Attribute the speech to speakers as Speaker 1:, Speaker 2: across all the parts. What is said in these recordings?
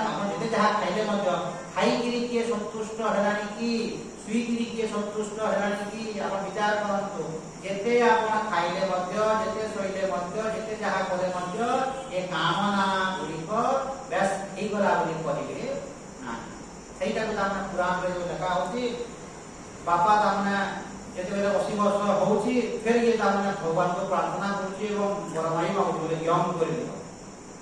Speaker 1: आपण जेते जहा खाइले मध्य खाइकिरी किए संतुष्ट हेलानी की सुईकिरी किए संतुष्ट हेलानी की आपण विचार करंतु जेते आपण खाइले मध्य जेते सोइले मध्य जेते जहा करे मध्य ए कामना गुडी को बेस हे गला बोली कहिबे ना सेटा को तामने पुराण रे जो लिखा होती बापा तामने जेते बेले 80 वर्ष होउची फिर ये तामने भगवान को प्रार्थना करूची एवं बरमाई मागु बोले यम करि दियो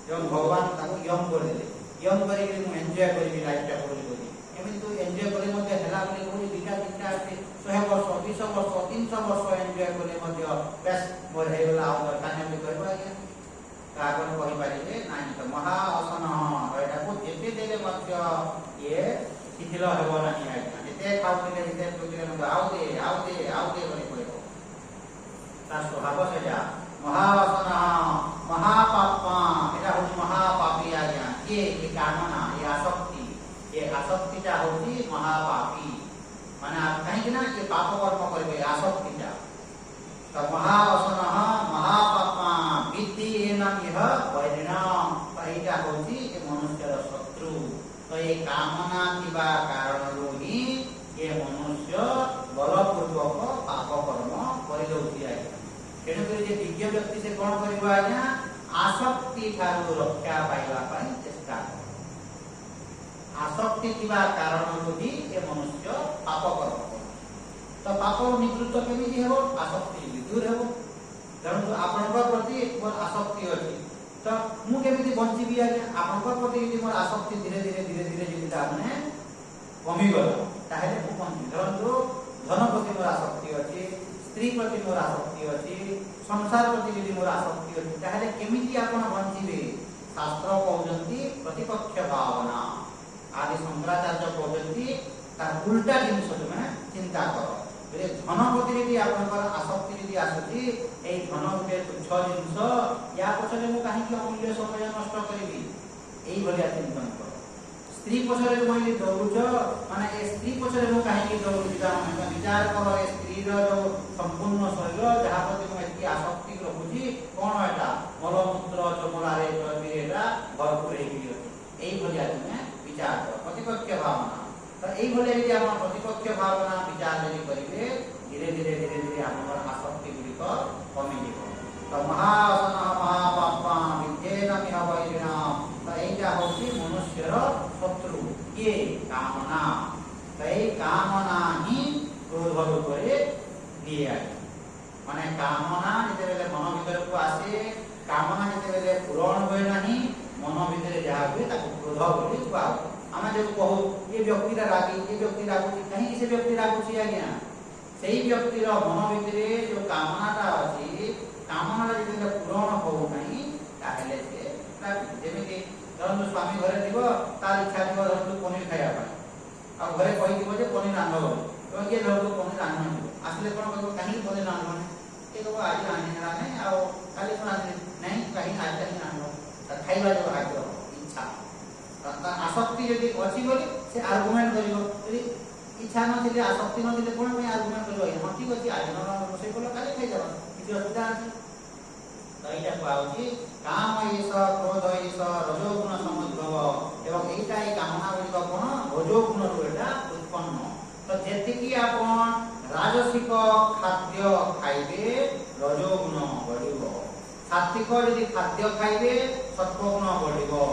Speaker 1: जब भगवान ताको यम कर देले यम करी के मु एन्जॉय करी लाइफ टा करी बोली एमिन तो एन्जॉय करे मते हेला बोली कोई दिटा दिटा आते 100 वर्ष 200 वर्ष 300 वर्ष एन्जॉय करे मते बेस मोर हे वाला और काने में करबा गया कागन कहि पारिले नाही तो महा असन एटा को जेते देले मते ये शिथिल हेबो नाही आज्ञा जेते खाउले जेते तुले मते आउ दे बोली कहबो ता स्वभाव से जा महावासन महापापा एटा हो महापापी आज्ञा ये कामना ये आसक्ति टा होती महापापी माने आप कहीं ना ये पाप कर्म करबे आसक्ति टा तो महावासन महापापा विद्धि एनम यह परिणाम एटा होती ये मनुष्यर शत्रु तो ये कामना किबा कारण रो ही ये मनुष्य बलपूर्वक पाप कर्म करि दउची आज्ञा तेणुक जे विज्ञ व्यक्ति से कौन करिबो आज्ञा आसक्ति ठारू रक्षा पाइबा पई चेष्टा आसक्ति किबा कारण होती ए मनुष्य पाप कर्म तो पाप निवृत्त केमिति हेबो आसक्ति दूर हेबो तेणु आपनक प्रति मोर आसक्ति अछि तो मु केमिति बंचिबी आज्ञा आपनक प्रति यदि मोर आसक्ति धीरे धीरे यदि ताने कमी गला ताहेले मु बंचि धरंतु धन प्रति मोर आसक्ति अछि स्त्री प्रति मोर आसक्ति अछि संसार प्रति यदि मोर आसक्ति अछि ताहेले केमिति आपण बंचिबे शास्त्र कहउजंती प्रतिपक्ष भावना आदि शंकराचार्य कहउजंती तार उल्टा जिनिस तुमे चिंता करो जे धन प्रति यदि आपनकर आसक्ति यदि आसुची ए धन गुटे तुच्छ जिनिस या पछरे मु काहे कि अमूल्य समय नष्ट करिबी एई भलिया चिंतन करो स्त्री पछरे जो मैं दौड़ुछ माने ए स्त्री पछरे मु काहे कि दौड़ुछ माने विचार करो ए स्त्री रो जो संपूर्ण शरीर जहा प्रति मु एति आसक्ति रखुची कोन एटा मलमूत्र चमड़ारे चर्बीरेटा भरपूर हेई गयो एई भलिया तुमे विचार करो प्रतिपक्ष भावना तो एई भलिया यदि आपण प्रतिपक्ष भावना विचार यदि करिवे धीरे धीरे आपन आसक्ति गुडी को कमी जेबो तो महासन महापापा विद्येन मिह वैरिणाम तो एटा होची मनुष्यर शत्रु ये कामना तो एई कामना ही क्रोध रूपरे दिया माने कामना जेते बेले मन भीतर को आसे कामना जेते बेले पूर्ण होय नाही मन भीतर जहा हुए ताको क्रोध बोली कुआ आमे जे कहू ये व्यक्ति रागी ये व्यक्ति रागुची कहीं से व्यक्ति रागुची आज्ञा सेही व्यक्ति रो मन भीतर जो कामनाटा अछि कामना जेते पूर्ण हो नाही ताहेले से रागी जेमिति धरनु स्वामी घरे दिबो तार इच्छा दिबो धरनु पनीर खाया पाई आ घरे कहि दिबो जे पनीर रांधो तो के धरनु पनीर रांधो आसले कोन कहबो काहे पनीर रांधो के कहबो आज रांधे राने आ काली कोन रांधे नहीं काहे आज काहे रांधो त खाइबा जो आग्रह इच्छा त आसक्ति यदि अछि बोली से आर्गुमेंट करिवो यदि इच्छा न थिले आसक्ति न थिले कोन में आर्गुमेंट करिवो हम ठीक अछि आज न रोसे कोला काली खाइ जाबो किछि असुविधा अछि तैया पाउची काम एस क्रोध एस रजोगुण समुद्भव एवं एटा ए कामना बोली कोन रजोगुण रो एटा उत्पन्न तो जेति कि आपण राजसिक खाद्य खाइबे रजोगुण बढ़िबो सात्विक यदि खाद्य खाइबे सत्वगुण बढ़िबो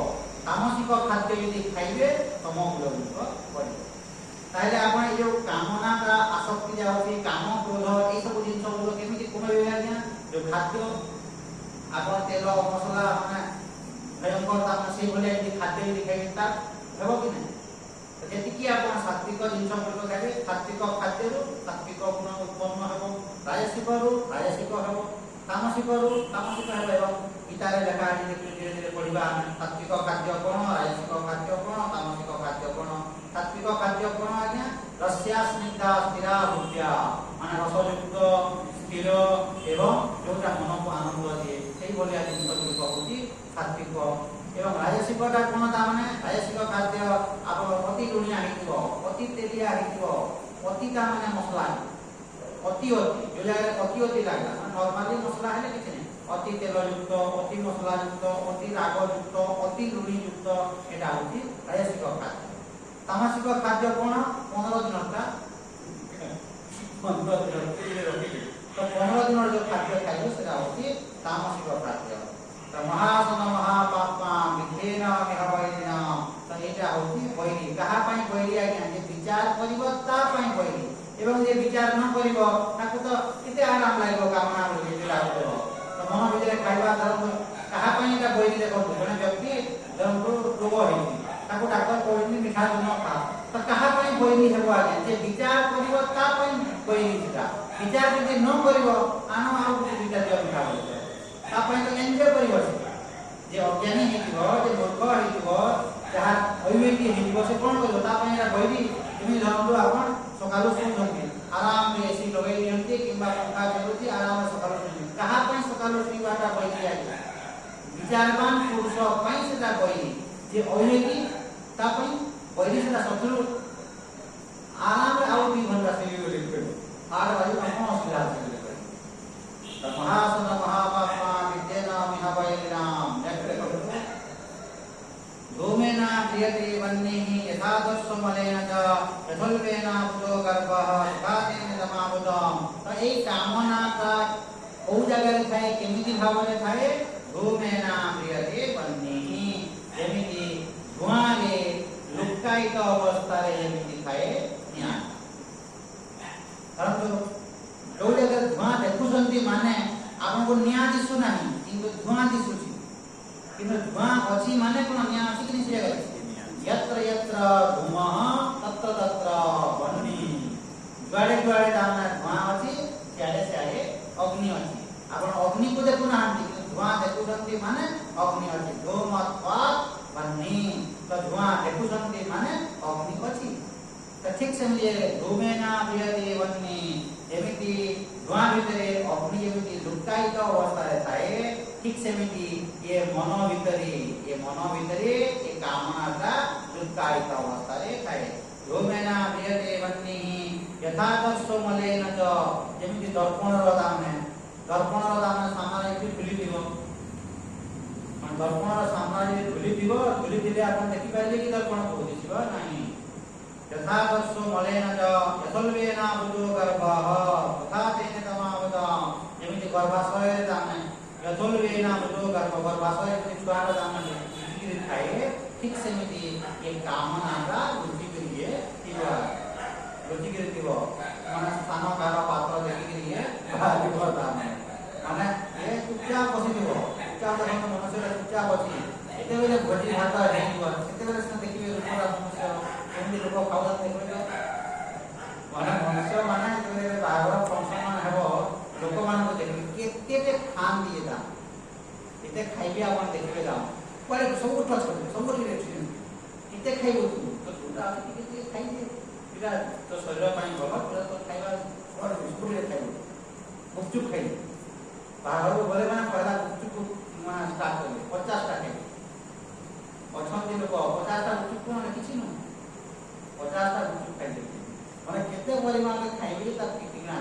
Speaker 1: तामसिक खाद्य यदि खाइबे तमोगुण बढ़िबो ताले आपण ए जो कामना का आसक्ति जाउची काम क्रोध ए सब जिंस गुलो केमिति कमेबे आज्ञा जो खाद्य आपण तेल मसला माने भयंकर ताम से भले यदि खाद्य यदि खाइता हेबो कि नै जेति कि आपण सात्विक जिंस गुलो खाइबे सात्विक खाद्य रो सात्विक गुण उत्पन्न हेबो राजसिक रो राजसिक हेबो तामसिक रो तामसिक हेबो इतारे लेखा धीरे धीरे पढिबा सात्विक खाद्य कोन राजसिक खाद्य कोन तामसिक खाद्य कोन सात्विक खाद्य कोन आज्ञा रस्या स्निग्धा स्थिरा भुज्या माने रसयुक्त स्थिर एवं जोटा मन को आनंद दिए सेही बोलिया जिंस गुलो कहूची सात्विक एवं राजसिक टा कोन ता माने राजसिक खाद्य आपण अति लुणिया हिथिबो अति तेलिया हिथिबो अति ता माने मसला अति जो जगह अति लागला नॉर्मली मसला हेले किछ नै अति तेलयुक्त अति मसलायुक्त अति रागयुक्त अति लुणयुक्त एटा होती राजसिक खाद्य। तामसिक खाद्य कोन 15 दिनटा 15 दिन तो 15 दिन जो खाद्य खाइबो सेटा होती तामसिक खाद्य। तो महासन महापापा मिथेन मिहवैरिना तो एटा होती बैरी कहा पई बैरी आज्ञा जे विचार करिवो ता पई बैरी एवं जे विचार न करिवो ताको तो केते आराम लागो कामना बोली लागो तो मन भितरे खाइबा धरम कहा पई एटा बैरी देखो जने व्यक्ति धरम को रोग होई ताको डॉक्टर कहनी मिठा न खा तो कहा पई बैरी हेबो आज्ञा जे विचार करिवो ता पई बैरी छिटा विचार जे न करिवो आनो आउ विचार जे मिठा बोली ता पई तो एन्जॉय करिवो जे अज्ञानी हेतिबो जे मूर्ख हेतिबो जहाँ अविवेकी हेतिबो से कोन करिवो ता पई एटा बैरी एमि धरम आपण सकालु सुनथि आराम रे एसी लगे नियंती किंबा पंखा चलुती आराम से सकालु सुनथि कहा पई सकालु सुनबाटा बैरी आज्ञा विचारवान पुरुष पई सेटा बैरी जे अविवेकी ता पई बैरी सेटा शत्रु आराम रे आउ 2 घंटा से ले करिवो आर बाजू कोन असुविधा है महासन महापापा विद्येन मिहवैरिनाम नेक्स्ट करो धूमेन क्रियते वह्निः यथा दस्समलेन च यथोल्बेन बुधो गर्भः सुखातेन समावृतम्। तो एई कामना का ओ जगह थाए केमिति भावने थाए धूमेन क्रियते वह्निः जेमिति धुआं रे लुक्कायित अवस्था रे जेमिति थाए निया परंतु जो जगह धुआं देखुछंती माने आपनको निया दिसु नाही किंतु धुआं दिसुची किंतु धुआं अछि माने कोन निया अछि कि निसे जगह यत्र यत्र धूमः तत्र तत्र वह्नि जुआडे जुआडे दाना धुआं अछि सियाडे सियाडे अग्नि अछि आपण अग्नि को देखु नाहंती किंतु धुआं देखुछंती माने अग्नि अछि धूमत्वात् वह्नि तो धुआं देखुछंती माने अग्नि अछि तो ठीक से मिले धूमेन क्रियते वह्नि एमिति धुआं भितरे अग्नि एमिति लुक्कायित अवस्था थाए ठीक सेमिति ये मन भितरे ये कामनाटा लुक्कायित अवस्था रे थाए धूमेन क्रियते वह्निः यथा दस्समलेन च जेमिति दर्पण रो दामने सामने कि खुली दिबो मन दर्पण रो सामने खुली दिबो आपण देखि पाइले कि दर्पण को दिसिबो नाही यथा दस्समलेन च यथोल्बेन बुधो गर्भः तथा तेन समावृतम् जेमिति गर्भाशय दामने यथोल्बेन बुधो गर्भाशय जेमिति छुआर दामने कि थाए ठीक सेमिति ये कामना का रुचि करिए दिवा रुचि करि दिबो माने स्थान कार पात्र देखि करिए दिबो दामने माने ये चुपचाप बसि दिबो चुपचाप देखो मनुष्य चुपचाप बसि एते बेले भोजी भात हे दिबो एते बेले से देखिबे रूपरा मनुष्य केमि लोक खाउदा देखिबे माने मनुष्य माने जे बागर फंक्शन मान हेबो लोक मान को देखिबे केते खान दिए दा एते खाइबे आपण देखिबे दा कोले सब टच करबे सब रिएक्शन केते खाइबो तो तुटा केते खाइबे इरा तो शरीर ପାଇଁ ଭଲ ପୁରା तो खाइबा और बिस्कुट रे खाइबो गुपचुप खाइबे बाहर को बोले माने पहला गुपचुप माने स्टार्ट करबे 50 टा खाइबे अछंती लोक 50 टा गुपचुप माने किछि न 50 टा गुपचुप खाइबे माने केते परिमाण में खाइबे ता किना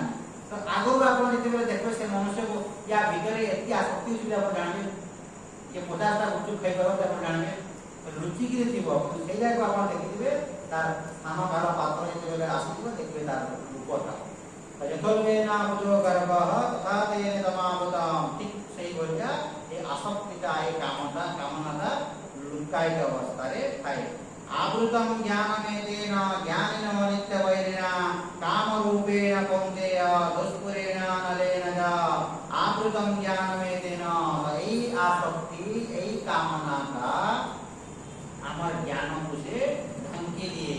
Speaker 1: तो आगो आपण जते बेले देखो से मनुष्य को या भीतरे एति आसक्ति होछि आपण जानिबे ये 50 टा गुपचुप खाइ परत आपण जानिबे तो रुचि कि थिबो से जाय को आपण देखिबे तार नाम घर पात्र जते बेले आसीबो देखिबे तार रूपटा तो यथोल्बेन बुधो गर्भः तथा तेन समावृतम् ठीक सही बोलिया ये आसक्तिटा ये कामनाटा लुक्कायित अवस्था रे थाए आवृतं ज्ञानमेतेन ज्ञानिनो नित्यवैरिणा कामरूपेण कौन्तेय दुष्पुरेण नलेन च आवृतं ज्ञानमेतेन एई आसक्ति एई कामनाटा हमर ज्ञान को से ढंकी दिए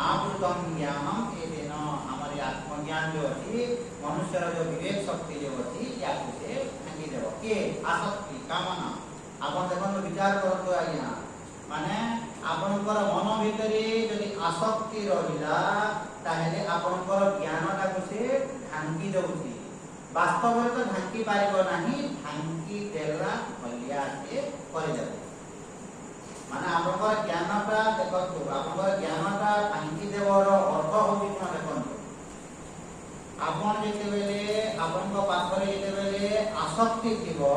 Speaker 1: आवृतं ज्ञानम एतेन हमर आत्मज्ञान जो अछि मनुष्यर जो विवेक शक्ति जो अछि या को से ढंकी देबो के आसक्ति कामना आपण देखन विचार करतो आज्ञा माने आपनकर मन भितरे यदि आसक्ति रहिला ताहेले आपनकर ज्ञानटा को से ढांकी दउछि वास्तव में तो ढांकी पारिबो नाही ढांकी देला भलिया से करे जाबो माने आपनकर ज्ञानटा देखतो आपनकर ज्ञानटा ढांकी देवर अर्थ होबि कोन देखतो आपण जेते बेले आपनक पाखरे जेते बेले आसक्ति थिबो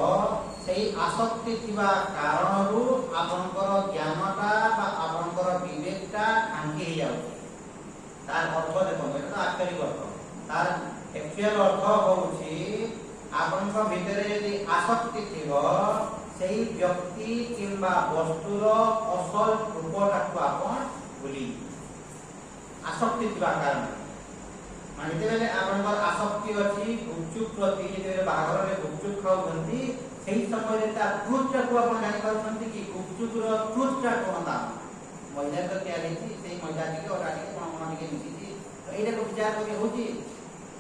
Speaker 1: सेही आसक्ति थिबा कारणरू आपनकर ज्ञानटा बा आपनकर विवेकटा भांगी हे जाउछ तार अर्थ देखो एटा आक्षरिक अर्थ तार एक्चुअल अर्थ होउछि आपनकर भितरे यदि आसक्ति थिबो सेही व्यक्ति किंबा वस्तुर असल रूपटा को आपन भूली आसक्ति थिबा कारण माने जेबेले आपनकर आसक्ति अछि गुपचुप प्रति जेबेले बाहागर रे गुपचुप खाउछंती सेही समय रे ता ट्रुथटा को आपन जानि पाउछंती कि गुपचुप रो ट्रुथटा कोन ता मैदा तो तयारी छी सेही मैदा टिके ओटा टिके कोन टिके मिसी छी तो एटा को विचार करि होची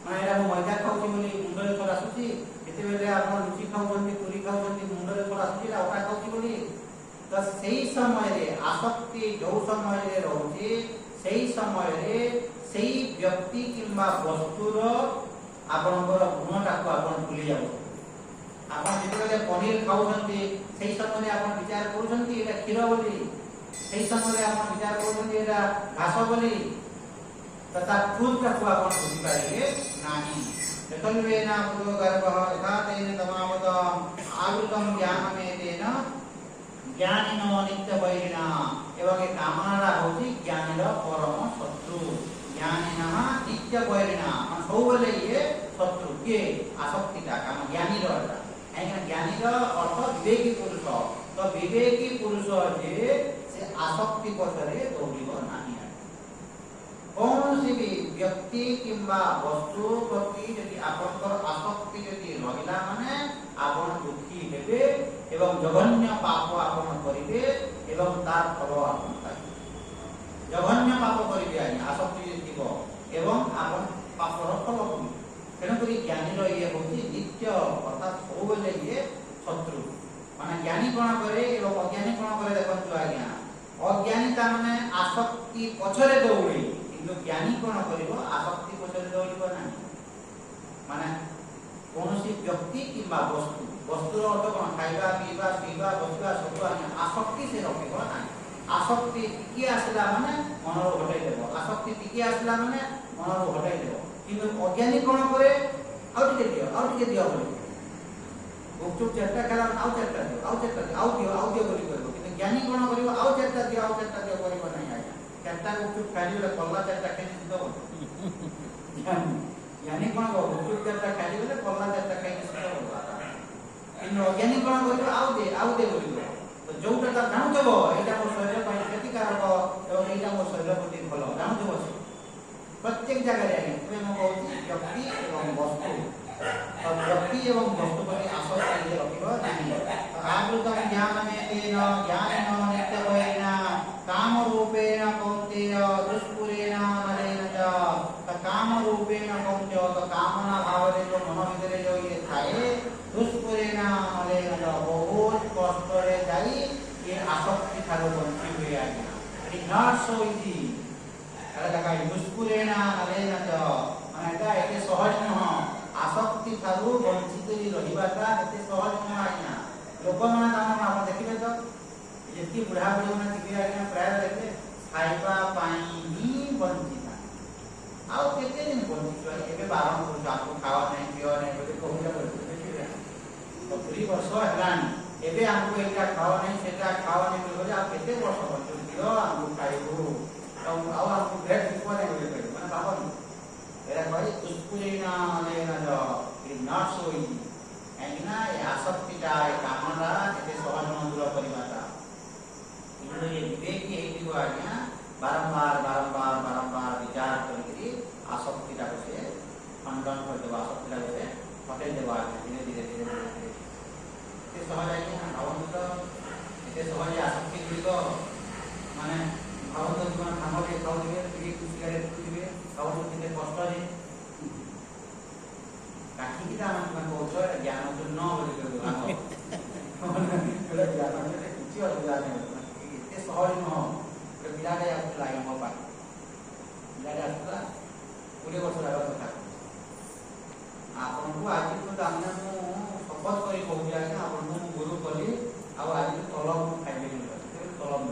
Speaker 1: माने एटा मैदा खाउछि बोली मुंडरे थोड़ा आसुछि जेतेबेले आपन रुचि खाउछंती पूरी खाउछंती मुंडरे थोड़ा आसुछि ओटा खाउछि बोली तो सेही समय रे आसक्ति जो समय रे रहउछि सेही समय रे सेही व्यक्ति किंबा वस्तुर आपनकर गुणटा को आपन भूली जाउ आपन जेतेबेले पनीर खाउछंती सेही समय रे आपन विचार करूछंती एटा क्षीर बोली सेही समय रे आपन विचार करूछंती एटा घास बोली तथा ट्रुथटा को आपन बुझि पाइले नाही यतन्वेना पूर्व गर्भः यथा तेन तमावत आवृतम ज्ञानमेतेन ज्ञानिनो नित्य वैरिणा एवं ए कामनारा होची ज्ञानीर परम शत्रु ज्ञानिनः नित्य वैरिणा मन सबले ये शत्रु के आसक्तिटा काम ज्ञानीर एका ज्ञानीर अर्थ विवेकी पुरुष तो विवेकी पुरुष जे से आसक्ति पछरे दौड़िबो नाही कौन सी भी व्यक्ति किंबा वस्तु प्रति यदि आपनकर आसक्ति यदि रहिला माने आपन दुखी हेबे एवं जघन्य पाप आपन करिवे एवं तार फल आपन पाइबे जघन्य पाप करिवे आसक्ति यदि थिबो एवं आपन पापर फल पाइबे तेणु करी ज्ञानी रो ये होची नित्य अर्थात सबले ये शत्रु माने ज्ञानी कोन करे एवं अज्ञानी कोन करे देखंतु आज्ञा अज्ञानीता माने आसक्ति पछरे दौड़ी किंतु ज्ञानी कोन करिवो आसक्ति पछरे दौड़िबो नाही माने कोनोसी व्यक्ति किंबा वस्तु वस्तुर अर्थ कोन खाइबा पीबा पीबा बसिबा सब आसक्ति से रखिबो नाही आसक्ति टिकी आसला माने मनरो हटाई देबो आसक्ति टिकी आसला माने मनरो हटाई देबो किंतु अज्ञानी कोन करे आउ टिके दियो बोली गुपचुप चेष्टा करा आउ चेष्टा दियो आउ दियो बोली करबो किंतु ज्ञानी कोन करिवो आउ चेष्टा दियो करबो नाही आज्ञा चेष्टा गुपचुप खाली बोले पल्ला चेष्टा खाई दो ज्ञानी कोन को गुपचुप चेष्टा खाली बोले पल्ला चेष्टा खाई दो किंतु अज्ञानी कोन करिवो आउ दे बोली तो जोटा ता जानुथबो एटा मो शरीर पई क्षतिकारक एवं एटा मो शरीर प्रति भलो जानुथबो प्रत्येक जगह रे मैं मो कहूची व्यक्ति एवं वस्तु तो व्यक्ति एवं वस्तु पर आसक्ति रखिबो नाही तो आवृतम ज्ञानमेतेन ज्ञानिनो नित्य वैरिणा काम रूपेण कौन्तेय दुष्पुरेण नरेण च तो काम रूपेण कौन्तेय तो कामना भाव रे जो मन भितरे जो ये थाए दुष्पुरेण नरेण च बहुत कष्ट रे जाई ये आसक्ति थारो बंची हुई आज्ञा it is not so easy अरे लगा दुष्पुरेण नरेण च माने एटा एते सहज न आसक्ति थारो वंचित रहिबाटा एते सहज न आज्ञा लोक माने ताम आपण देखिबे तो जेती बुढ़ा बुढ़ी माने टीवी आज्ञा प्राय देखे खाइबा पाई ही वंचित आउ केते दिन वंचित एबे बारण करू आपको खावा नहीं पियो नहीं बोले कहूला बोले तो पूरी वर्ष हलानी एबे हमको एटा खावा नहीं सेटा खावा नहीं बोले आप केते वर्ष बंचो दियो हमको खाइबो तो आउ हमको भेट को नहीं बोले माने बाबन एरा कहि दुष्पुरेणा नरेण च इट नॉट सो इजी एना ये आसक्तिटा ए कामना एते सहज न दूर परिबाटा इनो ये विवेक ये दिगो आज्ञा बारंबार विचार करी आसक्तिटा को से खंडन कर देबा आसक्तिटा को से हटाई देबा धीरे धीरे ये सहज आज्ञा भावन तो एते सहज आसक्ति गुलिक माने भावन तो जीवन खाना के खाउ दिबे टिके सिगारेट पिबे खाउ किते कष्ट रे काठी किता मन को छ ज्ञान तो न बोली कर हम बोले ज्ञान में कुछ और जाने एते सहज न तो बिलाडे आउत लागे मो पा बिलाडे आउतला पूरे वर्ष लगा था आपन को आज तो दामना मु शपथ करी कहू जा कि आपन मु गुरु कली आ आज तलब खाइबे नहीं तलब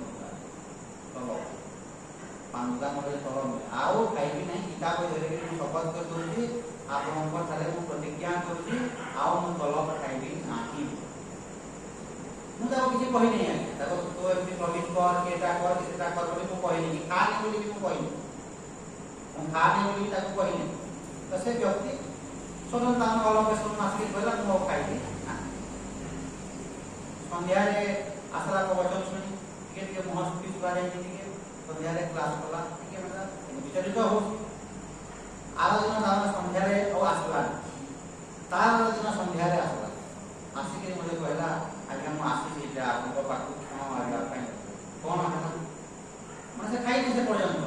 Speaker 1: तलब पांडा मोरे तलब आउ खाइबे नहीं किताब धरे के शपथ कर दूची आपन को थारे मु प्रतिज्ञा करूची आउ मु तलब खाइबे किसी कहि नहीं आके देखो तो एमती प्रमिट कर केटा कर केटा कर बोली को कहि नहीं खा नहीं बोली को कहि हम खा नहीं बोली ताको कहि नहीं तो से व्यक्ति सदन दान अलग से मासली बोला मो खाई संध्या रे आसरा को वचन सुनी के महत्व सुबा जाय के संध्या रे क्लास कला के मतलब विचलित हो आराधना दान संध्या रे ओ आसला तार दिन संध्या रे आसला आसिके मते कहला आज्ञा मु आसी जेटा आपको पाकु क्षमा मारिया ପାଇଁ कोन हटा माने से खाई से पर्यंत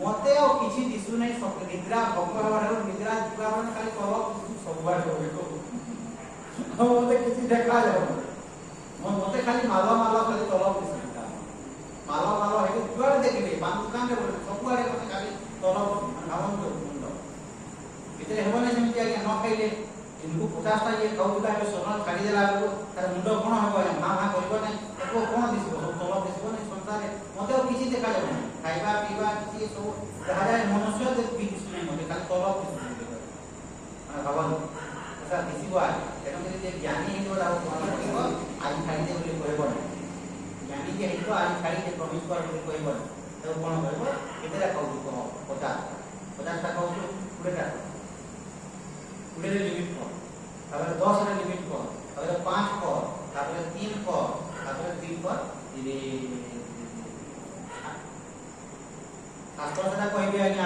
Speaker 1: मते ओ किछि दिसु नै सब निद्रा भगवान निद्रा जीवा माने खाली कहो सबवार होबे को मते किछि देखा जाय मते खाली माला माला खाली तलब दिसता माला माला हे जुआर देखिले बान दुकान रे सबवार मते खाली तलब भावन को मुंड इतरे हेबने सेमति आज्ञा न खाइले इनको 50 टा ये कहूला है सोना छाड़ी देला को तार मुंड कोन हबो हां हां करबो नै एको कोन दिसबो सब तलब दिसबो नै संसार मते किछि देखा जाबो नै खाइबा पीबा किछि सब देखा जाय मनुष्य दे दिसु नै मते खाली तलब दिसबो माने भगवान ऐसा दिसबो आ एनो जे जे ज्ञानी हितो राव कोन कहबो आज खाइ दे बोली कहबो ज्ञानी जे हितो आज खाइ दे प्रमिट कर बोली कहबो तो कोन कहबो केतेरा कहू को 50 टा कहू 20 टा 20 रे लिमिट को तापर 10 रे लिमिट को तापर 5 को तापर 3 को तापर 3 पर धीरे शास्त्र सेटा कहबे आज्ञा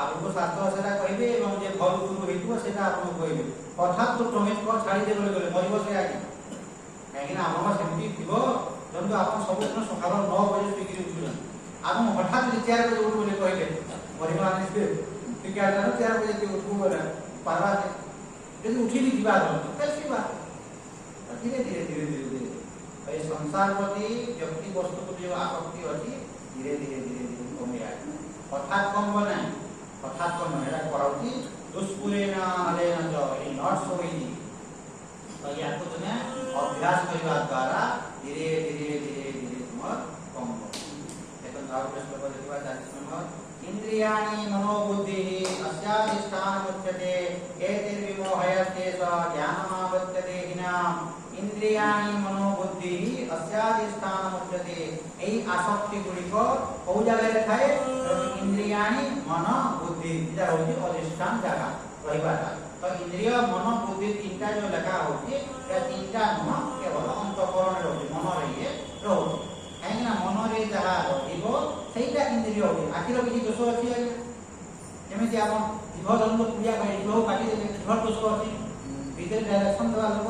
Speaker 1: आपको शास्त्र सेटा कहबे एवं जे भल गुरु हेतु सेटा आपको कहबे हठात तो प्रमिट को छाड़ी दे बोले मरिबो से आज्ञा काहे ना आपण सेमति थिबो जंतु आपण सब दिन सकाळ 9 बजे सुइकिरी उठुन आपण हठात 4 बजे उठ बोले कहले मरिबो आनी से ठीक है 4 बजे के उठबो बोले पारवा यदि उठी नहीं दिवा तो कैसी बात धीरे धीरे धीरे धीरे धीरे ए संसार प्रति व्यक्ति वस्तु को जो आसक्ति अछि धीरे धीरे धीरे धीरे कम जाए हठात कम बने हठात कम एरा कराउती दुष्पुरेना हलेना जो इ नॉट सो इजी तो या को तुमे अभ्यास करबा द्वारा धीरे धीरे धीरे धीरे तुम कम हो एकन आउट प्रश्न को देखबा 40 नंबर इंद्रियाणि मनोबुद्धिः अस्याधिष्ठानमुच्यते एतैर्विमोहयते स ज्ञानमावत्यते हिनाम् इंद्रियाणि मनोबुद्धिः अस्याधिष्ठानमुच्यते एई आसक्ति गुडिको ओ जगह थाए इंद्रियाणि मन बुद्धि इटा होची अधिष्ठान जगह रहिबाटा तो इंद्रिय मन बुद्धि तीनटा जो लगा होची या तीनटा न केवल अंतःकरण होची मन रहिए रहउची काहे ना मन रे जहा रहिबो सेटा इंद्रिय होई आखिर किछि दोष अछि आज्ञा जेमिति आपण जीव जन्म क्रिया करे जीव काटी देले जीव दोष अछि भीतर डायरेक्शन दवा लोग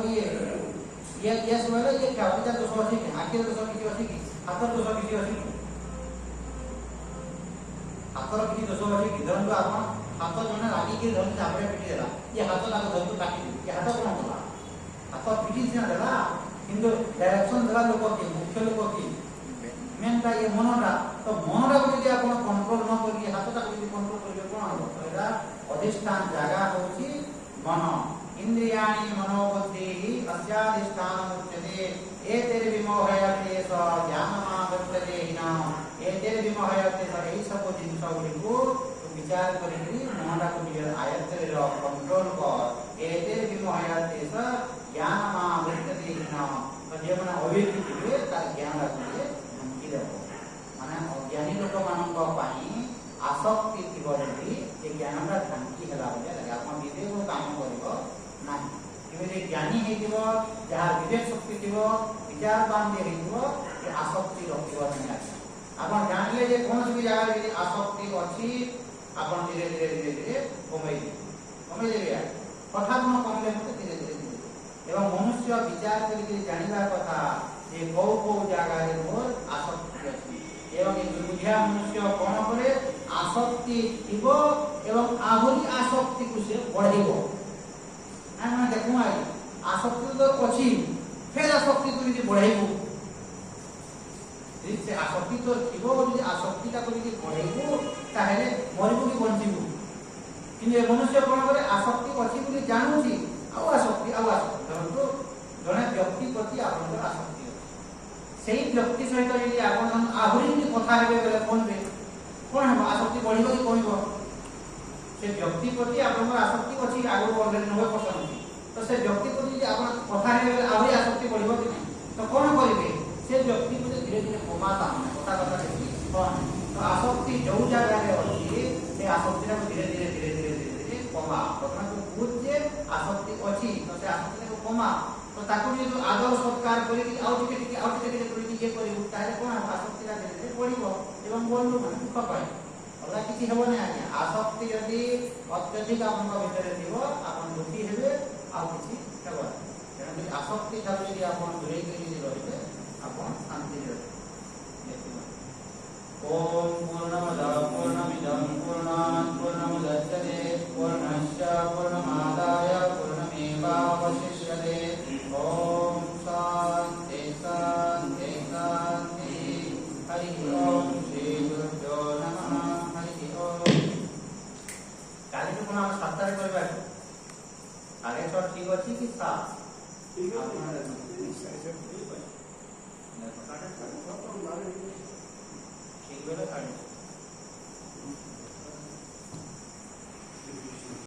Speaker 1: ये सुवाल ये क्या होता दोष अछि आखिर दोष किछि अछि कि हातर दोष किछि अछि हातर किछि दोष अछि कि धरन आपण हाथ जने रागी के धरन चापरे पिटी देला ये हाथ लाग धरन काटी दे ये हाथ कोन होला हाथ पिटी सिना देला किंतु डायरेक्शन दवा लोग के मुख्य लोग के मेनटा ये मनोरा तो मनोरा को यदि आपण कंट्रोल न करी हाथटा को यदि कंट्रोल करिले कोन हो तो एरा अधिष्ठान जागा होची मन इंद्रियाणि मनोबुद्धिः अस्याधिष्ठानमुच्यते एतैर्विमोहयते स ज्ञानमावत्यते हिनाम् एतैर्विमोहयते स एई सब जिनिस गुडिको विचार करी मनोरा को नियर आयत्त रे कंट्रोल कर एतैर्विमोहयते स ज्ञानमावत्यते हिनाम् तो जे माने अविवेकी थिबे तार ज्ञान राखिले माने अज्ञानी लोक मानक पाई आसक्ति थिबो जदि ए ज्ञानरा ढांकी हला बोले लगे आपण विवेक को काम करिवो नाही किबे ज्ञानी हेतिबो जहा विवेक शक्ति थिबो विचार बांधे हेतिबो ए आसक्ति रखिबो नाही आपण जानले जे कोन से जगह रे आसक्ति अछि आपण धीरे धीरे धीरे धीरे कमै देबे हठात न कमले मते धीरे धीरे एवं मनुष्य विचार करी जानिबा कथा ये को जगह रे मोर आसक्ति अछि एवं ये बुद्धिया मनुष्य कोन करे आसक्ति थिबो एवं आहुरी आसक्ति को से बढ़िबो आना देखु आई आसक्ति तो अछि फेर आसक्ति को यदि बढ़ाइबो से आसक्ति तो थिबो यदि आसक्ति का को यदि बढ़ाइबो ताहेले मरिबो कि बंचिबो किने मनुष्य कोन करे आसक्ति अछि बोली जानुची आसक्ति धरतो जने व्यक्ति प्रति आपन आसक्ति सेही व्यक्ति सहित यदि आपण आहुरी कथा हेबे बेले फोन रे कोन हम आसक्ति बढ़िबो कि कमिबो से व्यक्ति प्रति आपण आसक्ति अछि आगु ऑलरेडी 90% तो से व्यक्ति प्रति यदि आपण कथा हेबे आहुरी आसक्ति बढ़िबो कि नहीं तो कौन करेंगे से व्यक्ति को धीरे धीरे कमाता कथा कथा देखी कौन तो आसक्ति जो जगह रे अछि से आसक्ति को धीरे धीरे धीरे धीरे धीरे धीरे कमा प्रथम तो बुझ जे आसक्ति अछि तो से आसक्ति को कमा तो ताको जो आदर सत्कार करी कि आउ टिके करी ये करी तारे कोन आसक्ति का धीरे धीरे बढ़िबो एवं बंधु मन दुख पाए अलगा किछि हेबो नै आज्ञा आसक्ति यदि अत्यधिक आपन भीतर थिबो आपन दुखी हेबे आ किछि हेबो तेणु आसक्ति ठाରୁ ଯଦି ଆପଣ ଦୂରେଇ କରି ରହିବେ ଆପଣ ଶାନ୍ତିରେ ରହିବେ। ओम पूर्णमद पूर्णमिदं पूर्णात् पूर्णमुदच्यते पूर्णस्य पूर्णमादाय पूर्णमेवावशिष्यते। ओम शान्ति शान्ति शान्ति। हरि ओम श्री गुरुभ्यो नमः। हरि ओम। काली को हम सप्ताह करबा आगे तो ठीक अछि कि साफ ठीक है